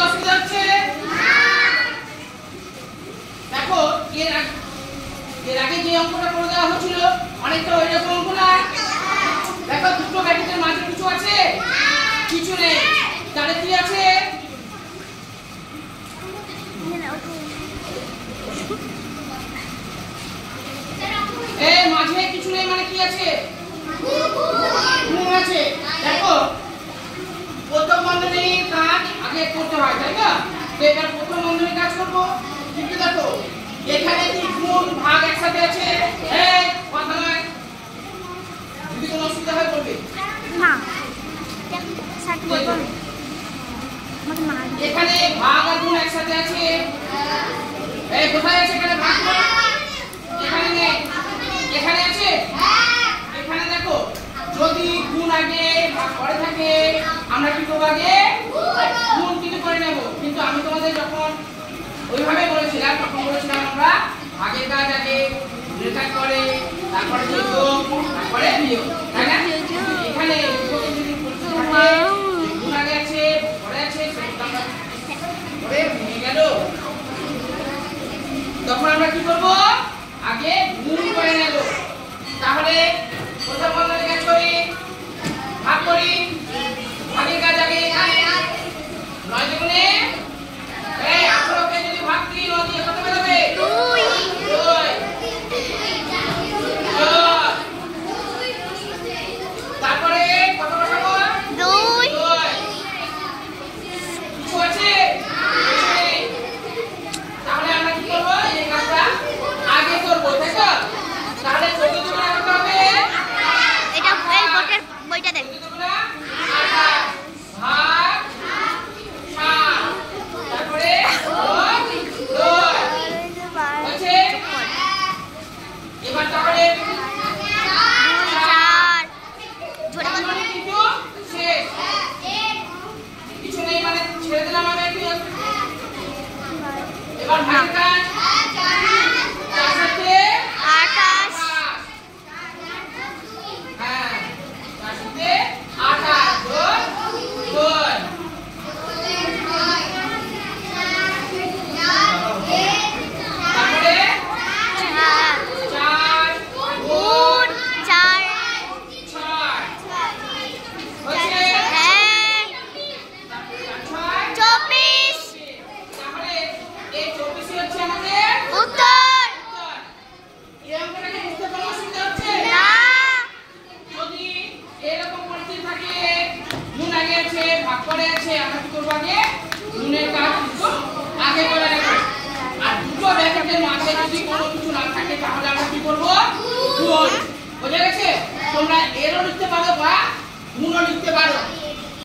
অসুবিধা হচ্ছে? দেখো এর আগে যে অঙ্কটা করে দেওয়া হয়েছিল অনেকটা ওই রকম অঙ্ক না। দেখো দুটো ব্র্যাকেটের মাঝে কিছু আছে? কিছু নেই। তাহলে কি আছে? এই মাঝে কিছু নেই মানে কি আছে? গুণ আছে। দেখো প্রথম বন্ধনীর কাজ আগে করতে হয়, তাই না? তো এবার প্রথম বন্ধনীর কাজ করব। কিন্তু দেখো এখানে কি গুণ ভাগ একসাথে আছে? এই কথা নয়, যদি কোনো অসুবিধা হয় বলবে না। এখানে ভাগ আর গুণ একসাথে আছে। এই কোথায় আছে এখানে ভাগ? এখানে নেই। এখানে আছে? এখানে দেখো যদি গুণ আগে ভাগ পরে থাকে আমরা কি করব? আগে গুণ কিন্তু করে নেব। কিন্তু আমি তোমাদের যখন ওইভাবে বলেছিলাম তখন বলেছিলাম আমরা ভাগের কাজ আগে, গুণের কাজ পরে, তারপরে যোগ, তারপরে বিয়োগ, তাই না? এখানে বিয়োগের যদি পরিচয় থাকে গুণ আগে আছে পরে আছে সেটা আমরা পরে ভেঙে গেল। তখন আমরা কি করব? আগে গুণ করে নেব। তাহলে প্রথম বন্ধনীর কাজ করি, ভাগ করি। ভাগের কাজ আগে এখানে 9 দুগুণে এই 18 কে যদি ভাগ করি 9 দিয়ে কত বেরোবে? 2। তারপরে কত বসাবো? 2। কিছু আছে? তাহলে আমরা কি করব? এই কাজটা আগে করব, তাই তো? তাহলে 14 দুগুণে কত হবে? এটা এই বইটা দেখ। 14 দুগুণে 28 ভাগ 7। তারপরে 2 আছে। এবার তাহলে 4 জোরে বল। কিন্তু শেষ। কিছু নেই মানে ছেড়ে দিলাম আমি একটু। এবার ভাগের কাজ 4 সাথে 28। হ্যাঁ 4 সাথে 28 যোগ 2। তারপরে 4 গুণ 4 6 হচ্ছে। হ্যাঁ 24। তাহলে এই 24 হচ্ছে আমাদের উত্তর। এই অঙ্কটাকে বুঝতে কোনো অসুবিধা হচ্ছে? না। যদি এরকম পরিস্থিতি থাকে গুণ আগে আছে ভাগ পরে আছে আমরা কি করব? আগে গুণের কাজ কিন্তু আগে করে নেব। আর দুটো ব্র্যাকেটের মাঝে যদি কোনো কিছু না থাকে তাহলে আমরা কি করব? গুণ। বুঝা গেছে? তোমরা এরও লিখতে পারো বা গুণও লিখতে পারো।